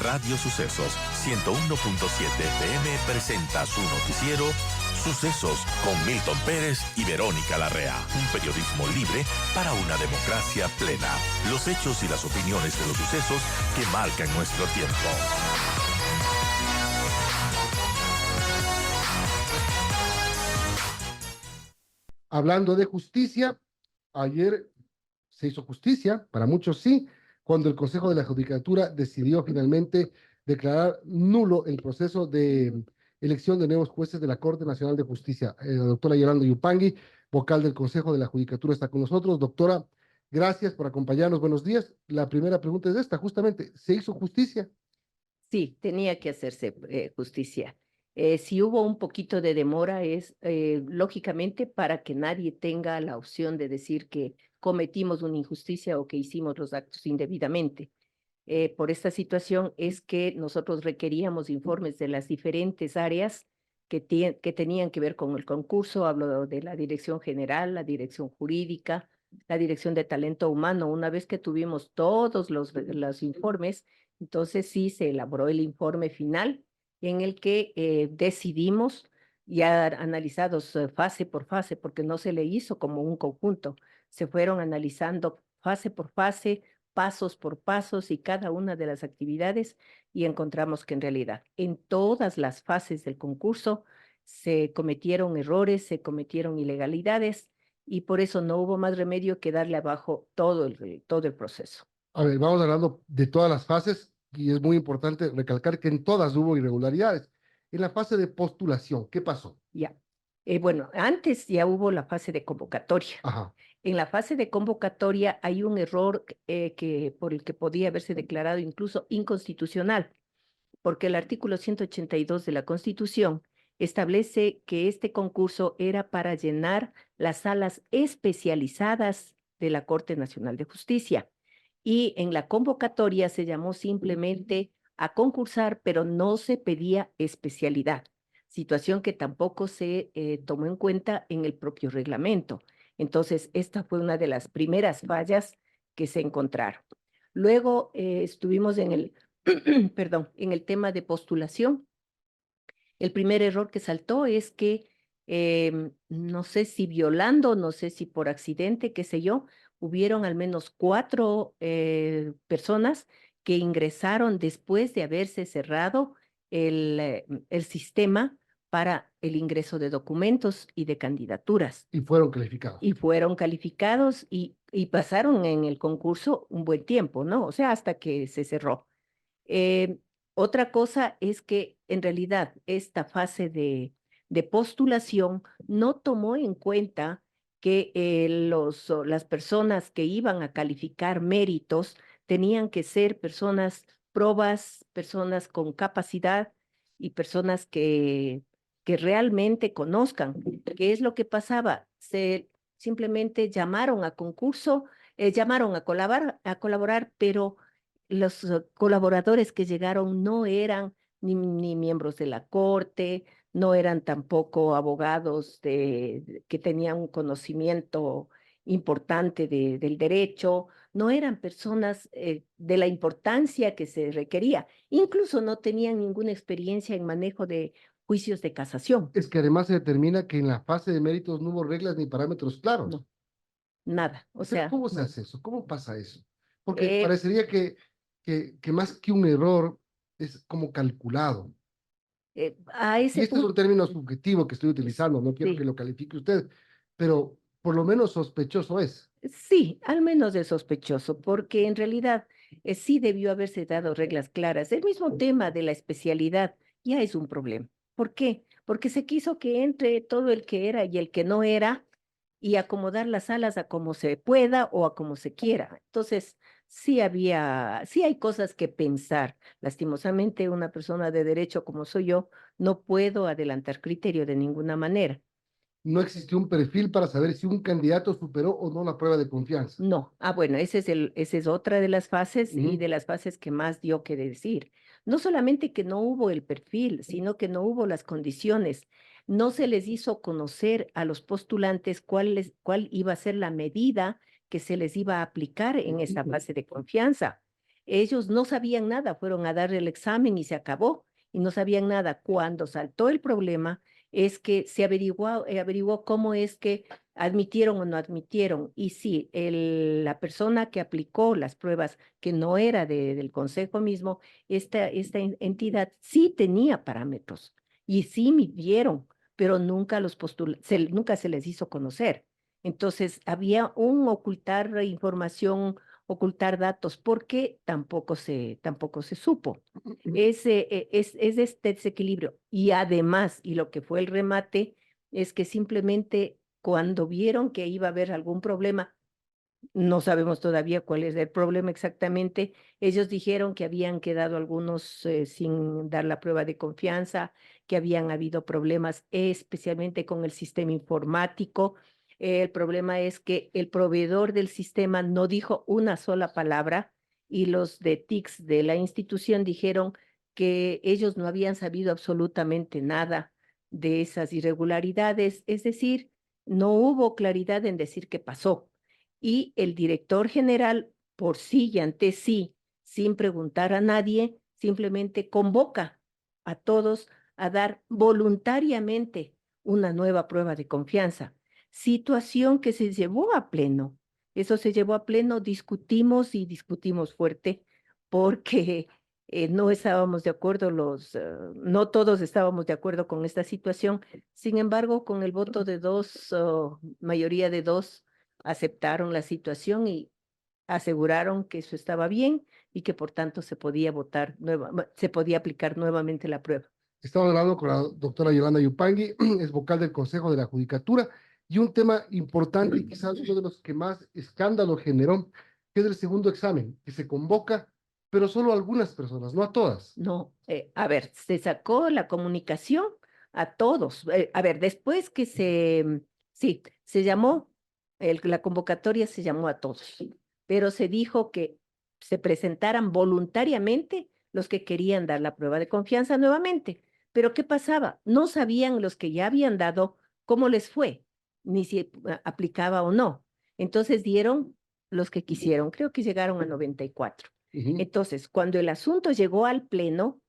Radio Sucesos 101.7 FM presenta su noticiero Sucesos con Milton Pérez y Verónica Larrea. Un periodismo libre para una democracia plena. Los hechos y las opiniones de los sucesos que marcan nuestro tiempo. Hablando de justicia, ayer se hizo justicia, para muchos sí, cuando el Consejo de la Judicatura decidió finalmente declarar nulo el proceso de elección de nuevos jueces de la Corte Nacional de Justicia. La doctora Yolanda Yupangui, vocal del Consejo de la Judicatura, está con nosotros. Doctora, gracias por acompañarnos. Buenos días. La primera pregunta es esta, justamente, ¿se hizo justicia? Sí, tenía que hacerse justicia. Si hubo un poquito de demora es, lógicamente, para que nadie tenga la opción de decir que cometimos una injusticia o que hicimos los actos indebidamente. Por esta situación es que nosotros requeríamos informes de las diferentes áreas que tenían que ver con el concurso. Hablo de la Dirección General, la Dirección Jurídica, la Dirección de Talento Humano. Una vez que tuvimos todos los informes, entonces sí se elaboró el informe final en el que decidimos, ya analizados fase por fase, porque no se le hizo como un conjunto, se fueron analizando fase por fase, pasos por pasos y cada una de las actividades, y encontramos que en realidad en todas las fases del concurso se cometieron errores, se cometieron ilegalidades, y por eso no hubo más remedio que darle abajo todo el proceso. A ver, vamos hablando de todas las fases y es muy importante recalcar que en todas hubo irregularidades. En la fase de postulación, ¿qué pasó? Ya. Bueno, antes ya hubo la fase de convocatoria. Ajá. En la fase de convocatoria hay un error por el que podía haberse declarado incluso inconstitucional, porque el artículo 182 de la Constitución establece que este concurso era para llenar las salas especializadas de la Corte Nacional de Justicia. Y en la convocatoria se llamó simplemente a concursar, pero no se pedía especialidad, situación que tampoco se tomó en cuenta en el propio reglamento. Entonces, esta fue una de las primeras fallas que se encontraron. Luego estuvimos en el, perdón, en el tema de postulación. El primer error que saltó es que, no sé si violando, no sé si por accidente, qué sé yo, hubieron al menos 4 personas que ingresaron después de haberse cerrado el sistema para el ingreso de documentos y de candidaturas. Y fueron calificados. Y fueron calificados y pasaron en el concurso un buen tiempo, ¿no? O sea, hasta que se cerró. Eh, Otra cosa es que en realidad esta fase de postulación no tomó en cuenta que las personas que iban a calificar méritos tenían que ser personas probas, personas con capacidad y personas que realmente conozcan. ¿Qué es lo que pasaba? Se simplemente llamaron a concurso, llamaron a colaborar, pero los colaboradores que llegaron no eran ni miembros de la corte, no eran tampoco abogados que tenían un conocimiento importante del derecho, no eran personas de la importancia que se requería, incluso no tenían ninguna experiencia en manejo de juicios de casación. Es que además se determina que en la fase de méritos no hubo reglas ni parámetros claros. No, nada, o Pero sea, ¿cómo se hace eso? ¿Cómo pasa eso? Porque eh, parecería que más que un error es como calculado. a Y ese este es un punto, término subjetivo que estoy utilizando, no quiero que sí. lo califique usted, pero por lo menos sospechoso es. Sí, al menos de sospechoso, porque en realidad sí debió haberse dado reglas claras. El mismo tema de la especialidad ya es un problema. ¿Por qué? Porque se quiso que entre todo el que era y el que no era y acomodar las salas a como se pueda o a como se quiera. Entonces, sí hay cosas que pensar. Lastimosamente, una persona de derecho como soy yo, no puedo adelantar criterio de ninguna manera. No existió un perfil para saber si un candidato superó o no la prueba de confianza. No, bueno, esa es otra de las fases y Ujú. de las fases que más dio que decir. No solamente que no hubo el perfil, sino que no hubo las condiciones. No se les hizo conocer a los postulantes cuál iba a ser la medida que se les iba a aplicar en esta fase de confianza. ellos no sabían nada, fueron a dar el examen y se acabó, y no sabían nada. Cuando saltó el problema, es que se averiguó cómo es que admitieron o no admitieron. Y sí, la persona que aplicó las pruebas, que no era del consejo mismo, esta entidad sí tenía parámetros y sí midieron, pero nunca se les hizo conocer. Entonces, había un ocultar información, ocultar datos, porque tampoco se supo. Es este desequilibrio. Y además, y lo que fue el remate, es que simplemente cuando vieron que iba a haber algún problema, no sabemos todavía cuál es el problema exactamente. Ellos dijeron que habían quedado algunos sin dar la prueba de confianza, que habían habido problemas especialmente con el sistema informático. El problema es que el proveedor del sistema no dijo una sola palabra y los de TICS de la institución dijeron que ellos no habían sabido absolutamente nada de esas irregularidades. Es decir, no hubo claridad en decir qué pasó y el director general, por sí y ante sí, sin preguntar a nadie, simplemente convoca a todos a dar voluntariamente una nueva prueba de confianza. Situación que se llevó a pleno. Eso se llevó a pleno, discutimos y discutimos fuerte porque no estábamos de acuerdo, no todos estábamos de acuerdo con esta situación. Sin embargo, con el voto de dos, mayoría de dos, aceptaron la situación y aseguraron que eso estaba bien y que por tanto se podía aplicar nuevamente la prueba. Estamos hablando con la doctora Yolanda Yupanqui, es vocal del Consejo de la Judicatura, y un tema importante y quizás uno de los que más escándalo generó, que es el segundo examen, que se convoca, pero solo a algunas personas, no a todas. No, a ver, se sacó la comunicación a todos. A ver, después que sí, se llamó, la convocatoria se llamó a todos, pero se dijo que se presentaran voluntariamente los que querían dar la prueba de confianza nuevamente. Pero ¿qué pasaba? No sabían los que ya habían dado cómo les fue, ni si aplicaba o no. Entonces dieron los que quisieron, creo que llegaron a 94. Entonces, cuando el asunto llegó al pleno,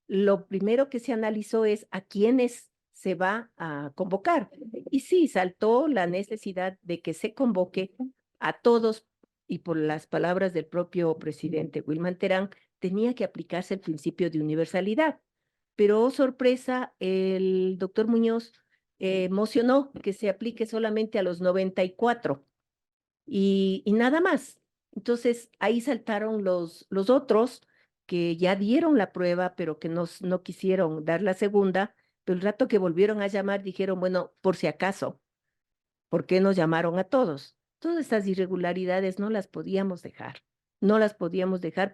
lo primero que se analizó es a quiénes se va a convocar. Y sí, saltó la necesidad de que se convoque a todos, y por las palabras del propio presidente Wilman Terán, tenía que aplicarse el principio de universalidad. Pero, oh, sorpresa, el doctor Muñoz mocionó que se aplique solamente a los 94 y nada más. Entonces, ahí saltaron los otros que ya dieron la prueba, pero que no quisieron dar la segunda, pero el rato que volvieron a llamar dijeron, bueno, por si acaso, ¿por qué nos llamaron a todos? Todas estas irregularidades no las podíamos dejar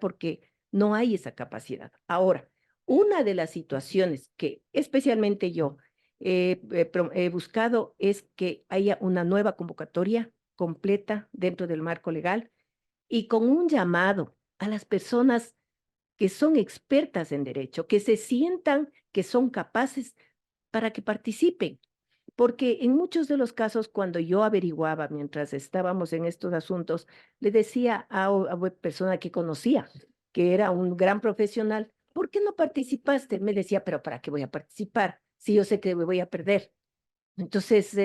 porque no hay esa capacidad. Ahora, una de las situaciones que especialmente yo he buscado es que haya una nueva convocatoria completa dentro del marco legal y con un llamado a las personas que son expertas en derecho, que se sientan que son capaces para que participen. Porque en muchos de los casos, cuando yo averiguaba mientras estábamos en estos asuntos, le decía a una persona que conocía, que era un gran profesional, ¿por qué no participaste? Me decía, pero ¿para qué voy a participar si yo sé que me voy a perder? Entonces,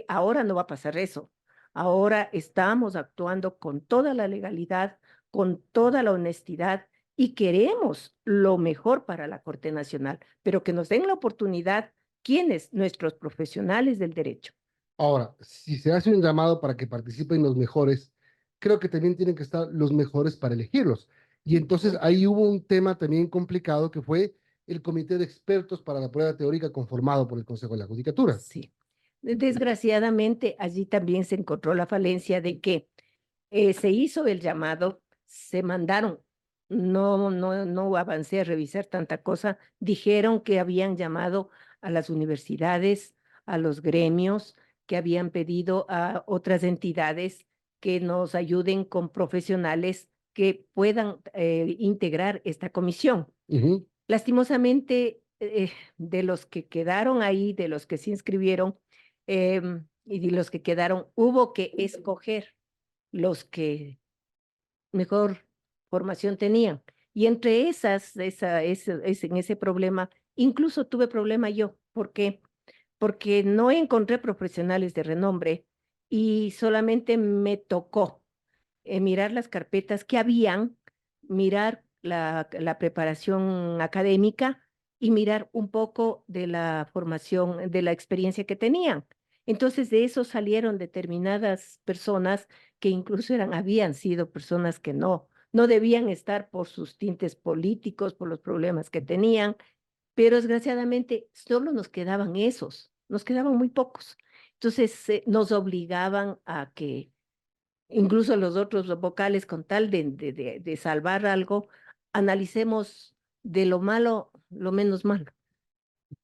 ahora no va a pasar eso. Ahora estamos actuando con toda la legalidad, con toda la honestidad y queremos lo mejor para la Corte Nacional, pero que nos den la oportunidad, ¿quiénes? Nuestros profesionales del derecho. Ahora, si se hace un llamado para que participen los mejores, creo que también tienen que estar los mejores para elegirlos. Y entonces ahí hubo un tema también complicado que fue el comité de expertos para la prueba teórica conformado por el Consejo de la Judicatura. Sí. Desgraciadamente, allí también se encontró la falencia de que se hizo el llamado, se mandaron, no avancé a revisar tanta cosa, dijeron que habían llamado a las universidades, a los gremios, que habían pedido a otras entidades que nos ayuden con profesionales que puedan integrar esta comisión. Lastimosamente, de los que quedaron ahí, de los que se inscribieron y de los que quedaron, hubo que escoger los que mejor formación tenían. Y entre en ese problema, incluso tuve problema yo. ¿Por qué? Porque no encontré profesionales de renombre y solamente me tocó mirar las carpetas que habían, mirar la preparación académica y mirar un poco de la formación, de la experiencia que tenían. Entonces, de eso salieron determinadas personas que incluso habían sido personas que no debían estar por sus tintes políticos, por los problemas que tenían, pero desgraciadamente solo nos quedaban esos, nos quedaban muy pocos. Entonces, nos obligaban a que incluso los otros vocales, con tal de salvar algo, analicemos de lo malo lo menos malo.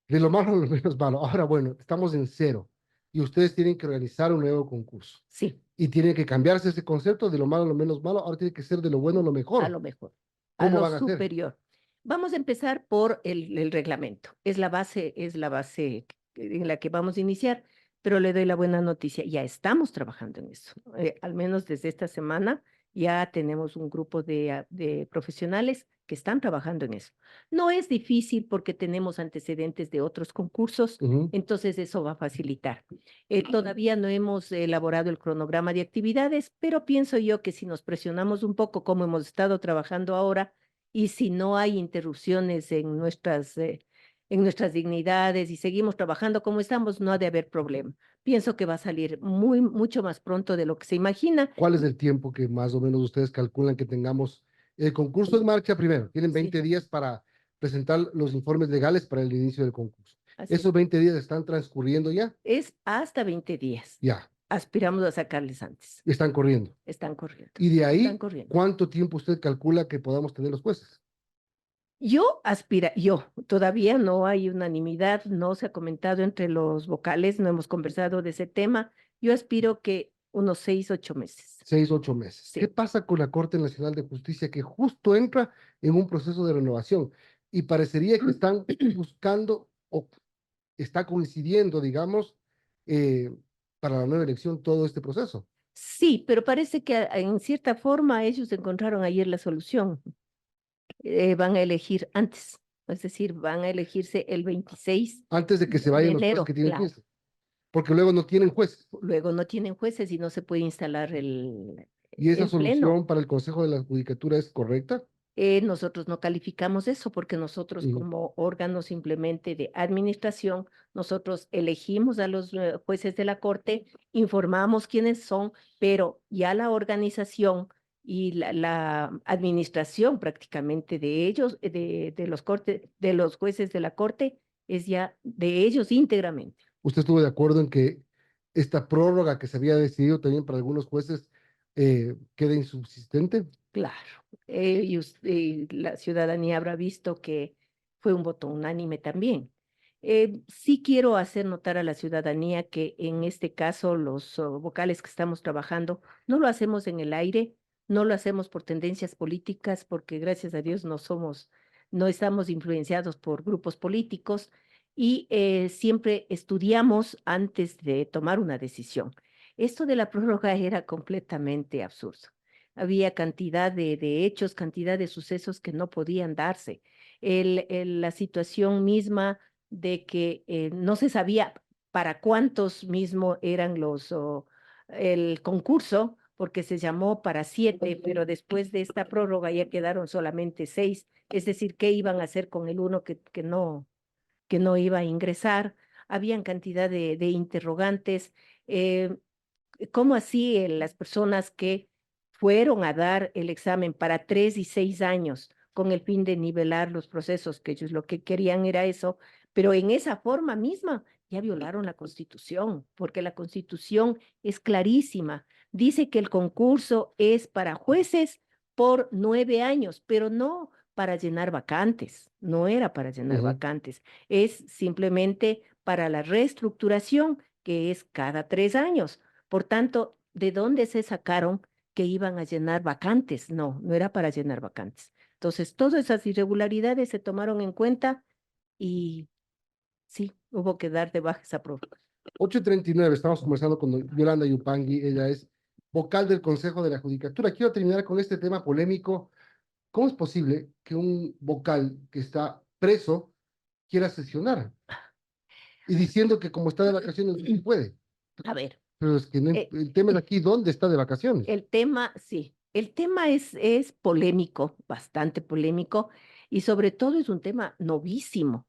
De lo malo a lo menos malo. Ahora, bueno, estamos en cero y ustedes tienen que organizar un nuevo concurso. Sí, Y tiene que cambiarse ese concepto de lo malo a lo menos malo. Ahora tiene que ser de lo bueno a lo a mejor. lo mejor, a ¿Cómo lo van a hacer? superior. Vamos a empezar por el reglamento. Es la base en la que vamos a iniciar, pero le doy la buena noticia. Ya estamos trabajando en eso. Al menos desde esta semana ya tenemos un grupo de profesionales que están trabajando en eso. No es difícil porque tenemos antecedentes de otros concursos, Ujú. entonces eso va a facilitar. Todavía no hemos elaborado el cronograma de actividades, pero pienso yo que si nos presionamos un poco como hemos estado trabajando ahora y si no hay interrupciones en nuestras dignidades y seguimos trabajando como estamos, no ha de haber problema. Pienso que va a salir mucho más pronto de lo que se imagina. ¿Cuál es el tiempo que más o menos ustedes calculan que tengamos el concurso en marcha primero? Tienen Sí, 20 días para presentar los informes legales para el inicio del concurso. así es. ¿Esos 20 días están transcurriendo ya? Es hasta 20 días. Ya, Aspiramos a sacarles antes. están corriendo. Están corriendo. Y de Están ahí, corriendo. ¿cuánto tiempo usted calcula que podamos tener los jueces? Yo, todavía no hay unanimidad, no se ha comentado entre los vocales, no hemos conversado de ese tema. Yo aspiro que unos 6, 8 meses. 6, 8 meses. Sí. ¿Qué pasa con la Corte Nacional de Justicia que justo entra en un proceso de renovación? Y parecería que están buscando o está coincidiendo, digamos, eh, para la nueva elección todo este proceso. Sí, pero parece que en cierta forma ellos encontraron ayer la solución. Van a elegir antes, es decir, van a elegirse el 26 Antes de que se de vayan los jueces enero, que tienen claro. 15. Porque luego no tienen jueces. Luego no tienen jueces y no se puede instalar ¿Y esa el pleno. solución para el Consejo de la Judicatura es correcta? Nosotros no calificamos eso porque nosotros como órgano simplemente de administración, nosotros elegimos a los jueces de la Corte, informamos quiénes son, pero ya la organización y la administración prácticamente de ellos, de los jueces de la Corte, es ya de ellos íntegramente. ¿Usted estuvo de acuerdo en que esta prórroga que se había decidido también para algunos jueces quede insubsistente? Claro, la ciudadanía habrá visto que fue un voto unánime también. Sí quiero hacer notar a la ciudadanía que en este caso los vocales que estamos trabajando no lo hacemos en el aire, no lo hacemos por tendencias políticas, porque gracias a Dios no estamos influenciados por grupos políticos y siempre estudiamos antes de tomar una decisión. Esto de la prórroga era completamente absurdo. Había cantidad de hechos, cantidad de sucesos que no podían darse. La situación misma de que no se sabía para cuántos mismo eran el concurso, porque se llamó para 7, pero después de esta prórroga ya quedaron solamente 6. Es decir, ¿qué iban a hacer con el uno que no iba a ingresar? Habían cantidad de interrogantes. ¿Cómo así las personas que fueron a dar el examen para 3 y 6 años con el fin de nivelar los procesos, que ellos lo que querían era eso, pero en esa forma misma ya violaron la Constitución, porque la Constitución es clarísima. Dice que el concurso es para jueces por 9 años, pero no para llenar vacantes, no era para llenar vacantes, es simplemente para la reestructuración, que es cada 3 años. Por tanto, ¿de dónde se sacaron que iban a llenar vacantes? No, no era para llenar vacantes. Entonces, todas esas irregularidades se tomaron en cuenta y sí, hubo que dar de baja esa prórroga. 8:39, estamos conversando con Yolanda Yupangui, ella es vocal del Consejo de la Judicatura. Quiero terminar con este tema polémico ¿cómo es posible que un vocal que está preso quiera sesionar? Y diciendo que como está de vacaciones no se puede. A ver, Pero es que eh, el tema es aquí, ¿dónde está de vacaciones? el tema, sí, el tema es polémico, bastante polémico, y sobre todo es un tema novísimo.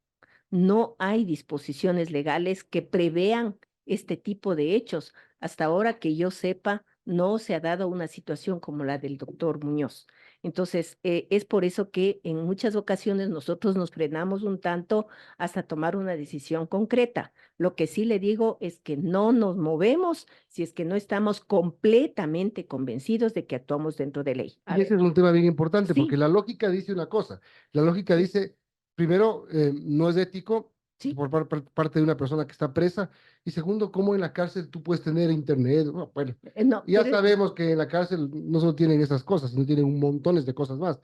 No hay disposiciones legales que prevean este tipo de hechos. Hasta ahora que yo sepa, no se ha dado una situación como la del doctor Muñoz. Entonces, es por eso que en muchas ocasiones nosotros nos frenamos un tanto hasta tomar una decisión concreta. Lo que sí le digo es que no nos movemos si es que no estamos completamente convencidos de que actuamos dentro de ley. A Y ese ver, es un tema bien importante, porque sí, la lógica dice una cosa. La lógica sí, dice, primero, no es ético sí, parte de una persona que está presa, y segundo, cómo en la cárcel tú puedes tener internet. Bueno, no, ya pero sabemos que en la cárcel no solo tienen esas cosas, sino tienen un montones de cosas más,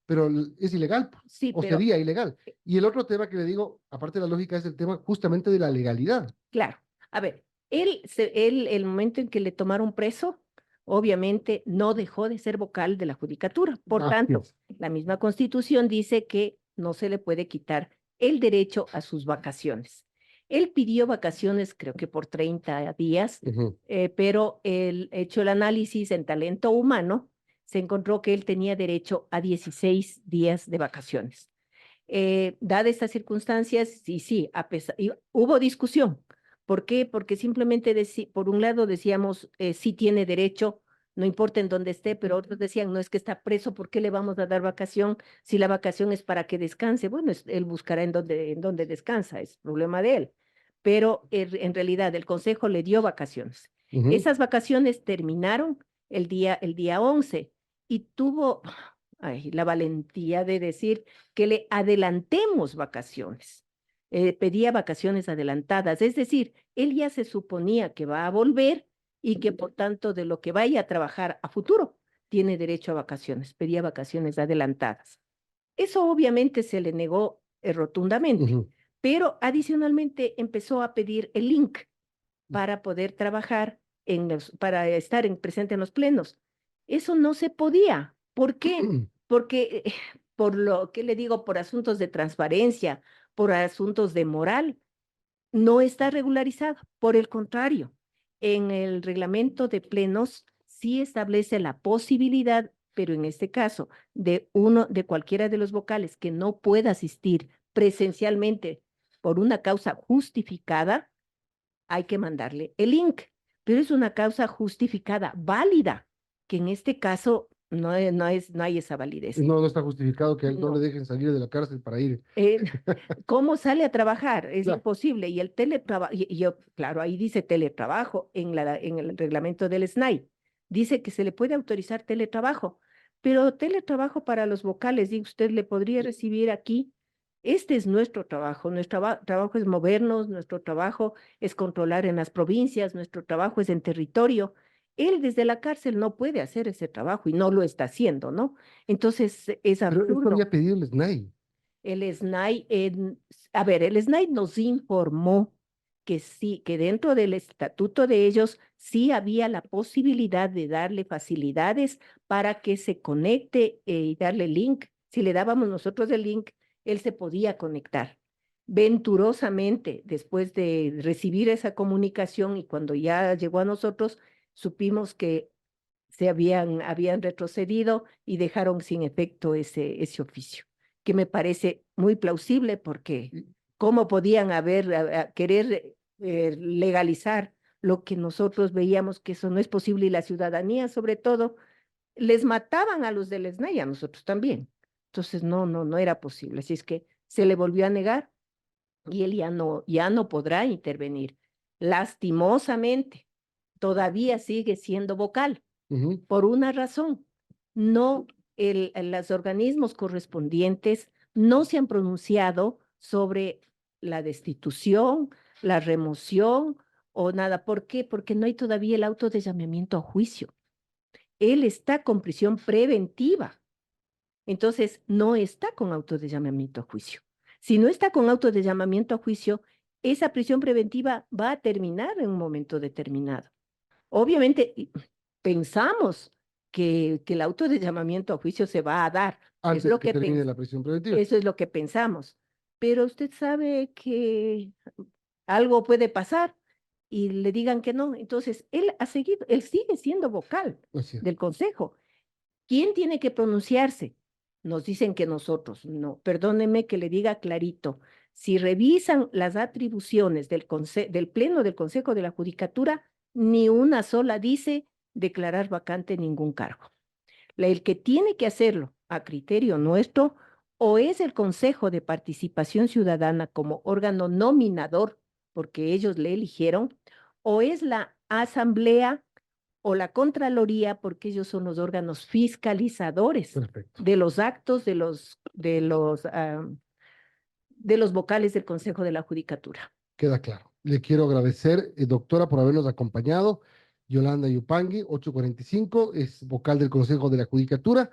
pero es ilegal, pues, sí, o pero sería ilegal. Y el otro tema que le digo, aparte de la lógica, es el tema justamente de la legalidad. claro, a ver, el momento en que le tomaron preso, obviamente no dejó de ser vocal de la judicatura. Por Así tanto, es. la misma Constitución dice que no se le puede quitar el derecho a sus vacaciones. Él pidió vacaciones, creo que por 30 días, Ujú. pero hecho el análisis en talento humano, se encontró que él tenía derecho a 16 días de vacaciones. Dadas estas circunstancias, sí, sí, y hubo discusión. ¿Por qué? Porque simplemente, por un lado decíamos, sí tiene derecho, no importa en dónde esté, pero otros decían, no es que está preso, ¿por qué le vamos a dar vacación si la vacación es para que descanse? Bueno, él buscará en dónde descansa, es problema de él. Pero en realidad el Consejo le dio vacaciones. Ujú. Esas vacaciones terminaron el día 11 y tuvo la valentía de decir que le adelantemos vacaciones. Pedía vacaciones adelantadas, es decir, él ya se suponía que va a volver y que por tanto de lo que vaya a trabajar a futuro tiene derecho a vacaciones, pedía vacaciones adelantadas. Eso obviamente se le negó rotundamente, Ujú. pero adicionalmente empezó a pedir el link para poder trabajar para estar presente en los plenos. Eso no se podía. ¿Por qué? Porque, por lo que le digo, por asuntos de transparencia, por asuntos de moral, no está regularizado. Por el contrario, en el reglamento de plenos sí establece la posibilidad, pero en este caso, de cualquiera de los vocales que no pueda asistir presencialmente por una causa justificada, hay que mandarle el link, pero es una causa justificada, válida, que en este caso no hay esa validez. No, no está justificado que a él no le No. dejen salir de la cárcel para ir. Eh, ¿Cómo sale a trabajar? Es Claro. imposible. Y el teletrabajo, y yo, claro, ahí dice teletrabajo en el reglamento del SNAI. Dice que se le puede autorizar teletrabajo, pero teletrabajo para los vocales, y usted le podría recibir aquí. Este es nuestro trabajo. Nuestro trabajo es movernos, nuestro trabajo es controlar en las provincias, nuestro trabajo es en territorio. Él desde la cárcel no puede hacer ese trabajo y no lo está haciendo, ¿no? Entonces es Pero esto absurdo. había pedido el SNAI. El SNAI, a ver, el SNAI nos informó que sí, que dentro del estatuto de ellos sí había la posibilidad de darle facilidades para que se conecte y darle link. Si le dábamos nosotros el link, él se podía conectar. Venturosamente, después de recibir esa comunicación y cuando ya llegó a nosotros, supimos que habían retrocedido y dejaron sin efecto ese oficio, que me parece muy plausible porque cómo podían querer legalizar lo que nosotros veíamos que eso no es posible y la ciudadanía sobre todo les mataban a los del SNAI y a nosotros también. Entonces no era posible. Así es que se le volvió a negar y él ya no podrá intervenir. Lastimosamente, todavía sigue siendo vocal Ujú. por una razón. No, los organismos correspondientes no se han pronunciado sobre la destitución, la remoción o nada. ¿Por qué? Porque no hay todavía el auto de llamamiento a juicio. Él está con prisión preventiva. Entonces, no está con auto de llamamiento a juicio. Si no está con auto de llamamiento a juicio, esa prisión preventiva va a terminar en un momento determinado. Obviamente, pensamos que el auto de llamamiento a juicio se va a dar. Antes Es lo que que termine la prisión preventiva. eso es lo que pensamos. Pero usted sabe que algo puede pasar y le digan que no. Entonces, él sigue siendo vocal Así es. del Consejo. ¿Quién tiene que pronunciarse? Nos dicen que nosotros. No, perdóneme que le diga clarito. Si revisan las atribuciones del Pleno del Consejo de la Judicatura, ni una sola dice declarar vacante ningún cargo. El que tiene que hacerlo a criterio nuestro o es el Consejo de Participación Ciudadana como órgano nominador, porque ellos le eligieron, o es la Asamblea o la Contraloría, porque ellos son los órganos fiscalizadores Perfecto. de los actos de los vocales del Consejo de la Judicatura. Queda claro. Le quiero agradecer, doctora, por habernos acompañado. Yolanda Yupangui, 845, es vocal del Consejo de la Judicatura.